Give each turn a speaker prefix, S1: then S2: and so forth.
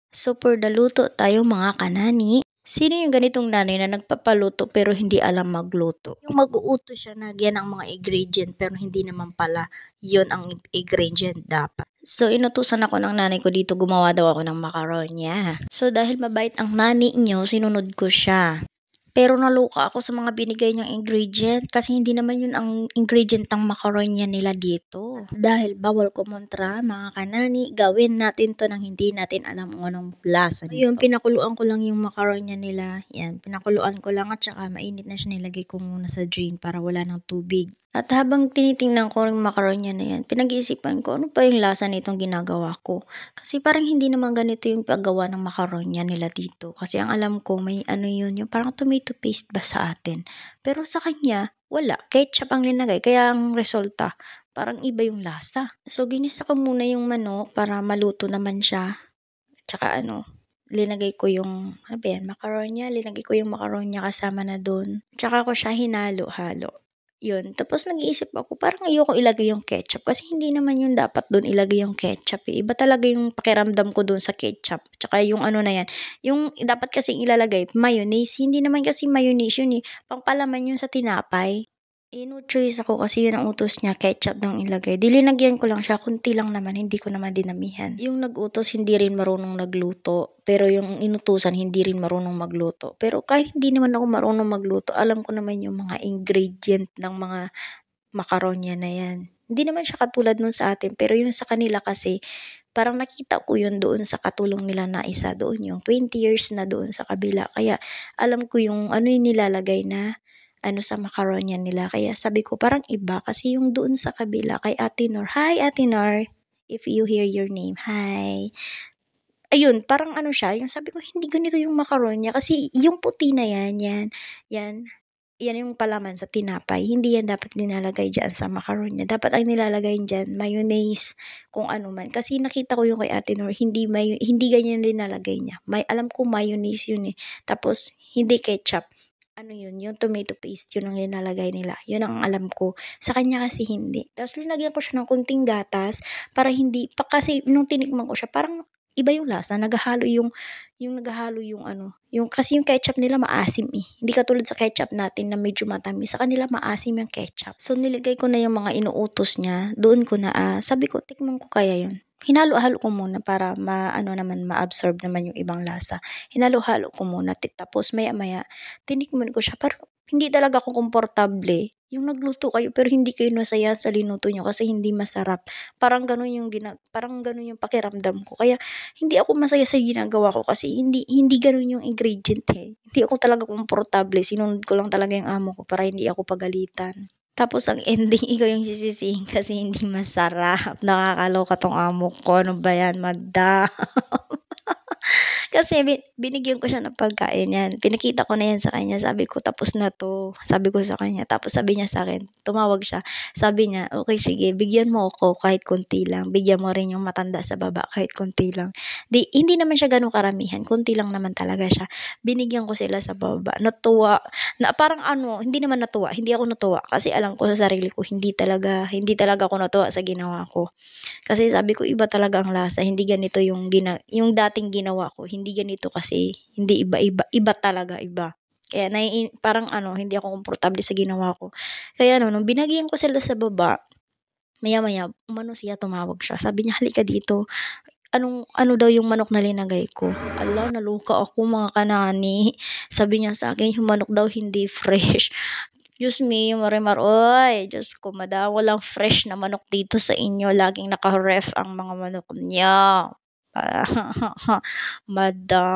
S1: Super daluto tayo mga kanani. Sino yung ganitong nanay na nagpapaluto pero hindi alam magluto? Yung mag-uuto siya na yan ang mga ingredient pero hindi naman pala yon ang ingredient dapat. So, inutusan ako ng nanay ko dito gumawa daw ako ng makaronya. So, dahil mabait ang nani niyo, sinunod ko siya. Pero naluka ako sa mga binigay niyang ingredient kasi hindi naman yun ang ingredient ng makaronya nila dito. Dahil bawal kumontra mga kanani, gawin natin to nang hindi natin alam kung anong lasa nito. Ayun, pinakuluan ko lang yung makaronya nila. Yan, pinakuluan ko lang at saka mainit na siya, nilagay ko muna sa drain para wala ng tubig. At habang tinitingnan ko yung makaronya na yan, pinag-iisipan ko ano pa yung lasa nitong ginagawa ko. Kasi parang hindi naman ganito yung paggawa ng makaronya nila dito. Kasi ang alam ko may ano yun, yung parang tomato paste ba sa atin. Pero sa kanya, wala. Ketchup ang linagay. Kaya ang resulta, parang iba yung lasa. So, ginisa ko muna yung manok para maluto naman siya. Tsaka linagay ko yung, makaronya. Linagay ko yung makaronya kasama na dun. Tsaka ko siya hinalo-halo. Yun. Tapos nag-iisip ako, parang ayoko ilagay yung ketchup kasi hindi naman yung dapat doon ilagay yung ketchup eh. Iba talaga yung pakiramdam ko doon sa ketchup. Tsaka yung ano na yan, yung dapat kasing ilalagay, mayonnaise. Hindi naman kasi mayonnaise yun eh. Pangpalaman yun sa tinapay. No choice ako kasi yun ang utos niya, ketchup nang ilagay. Dilinagyan ko lang siya, kunti lang naman, hindi ko naman dinamihan. Yung nag-utos, hindi rin marunong nagluto. Pero yung inutusan, hindi rin marunong magluto. Pero kahit hindi naman ako marunong magluto, alam ko naman yung mga ingredient ng mga makaronya na yan. Hindi naman siya katulad nun sa atin, pero yung sa kanila kasi, parang nakita ko yun doon sa katulong nila na isa doon, yung 20 years na doon sa kabila. Kaya alam ko yung ano yung nilalagay na sa makaronya nila. Kaya sabi ko parang iba kasi yung doon sa kabila kay Ate Nor. Hi Ate Nor, if you hear your name, hi. Ayun, parang siya, yung sabi ko hindi ganito yung makaronya kasi yung puti na yan, yan, yan yung palaman sa tinapay. Hindi yan dapat nilalagay dyan sa makaronya. Dapat ang nilalagay dyan, mayonnaise, kung ano man. Kasi nakita ko yung kay Ate Nor, hindi ganyan nilalagay niya. Alam ko mayonnaise yun eh. Tapos, hindi ketchup. Ano yun, yung tomato paste, yun ang nilalagay nila. Yun ang alam ko. Sa kanya kasi hindi. Tapos, linagyan ko siya ng kunting gatas para hindi, kasi nung tinikman ko siya, parang iba yung lasa. Naghahalo kasi yung ketchup nila maasim eh. Hindi katulad sa ketchup natin na medyo matamis. Sa kanila maasim yung ketchup. So, niligay ko na yung mga inuutos niya. Doon ko na, sabi ko, tikman ko kaya yun. Hinalo-halo ko muna para ma-absorb naman yung ibang lasa. Hinalo-halo ko muna. Tapos, maya-maya, tinikman ko siya. Parang, hindi talaga ako komportable. Yung nagluto kayo, pero hindi kayo nasaya sa linuto nyo kasi hindi masarap. Parang ganun yung pakiramdam ko. Kaya, hindi ako masaya sa ginagawa ko kasi hindi gano'n yung ingredient eh. Hindi ako talaga komportable, sinunod ko lang talaga yung amo ko para hindi ako pagalitan. Tapos ang ending, ikaw yung sisisihin kasi hindi masarap. Nakakaloka tong amo ko. Ano ba yan, madam? Kasi binigyan ko siya ng pagkain yan. Pinakita ko na yan sa kanya. Sabi ko, tapos na to. Sabi ko sa kanya. Tapos sabi niya sa akin, tumawag siya. Sabi niya, okay sige, bigyan mo ako kahit konti lang. Bigyan mo rin yung matanda sa baba kahit konti lang. Hindi naman siya ganun karamihan. Konti lang naman talaga siya. Binigyan ko sila sa baba. Natuwa. Parang hindi naman natuwa. Hindi ako natuwa. Kasi alam ko sa sarili ko, hindi talaga ako natuwa sa ginawa ko. Kasi sabi ko iba talaga ang lasa, hindi ganito yung dating ginawa ko, hindi ganito kasi, hindi iba talaga, iba. Kaya parang hindi ako komportable sa ginawa ko. Kaya nung binagyan ko sila sa baba, maya-maya, tumawag siya. Sabi niya, halika dito. Ano daw yung manok na linagay ko. Ala, naluka ako mga kanani. Sabi niya sa akin, yung manok daw hindi fresh. Diyos me, Marimar, oy, Diyos ko, madam, walang fresh na manok dito sa inyo. Laging naka-ref ang mga manok niya. Madam.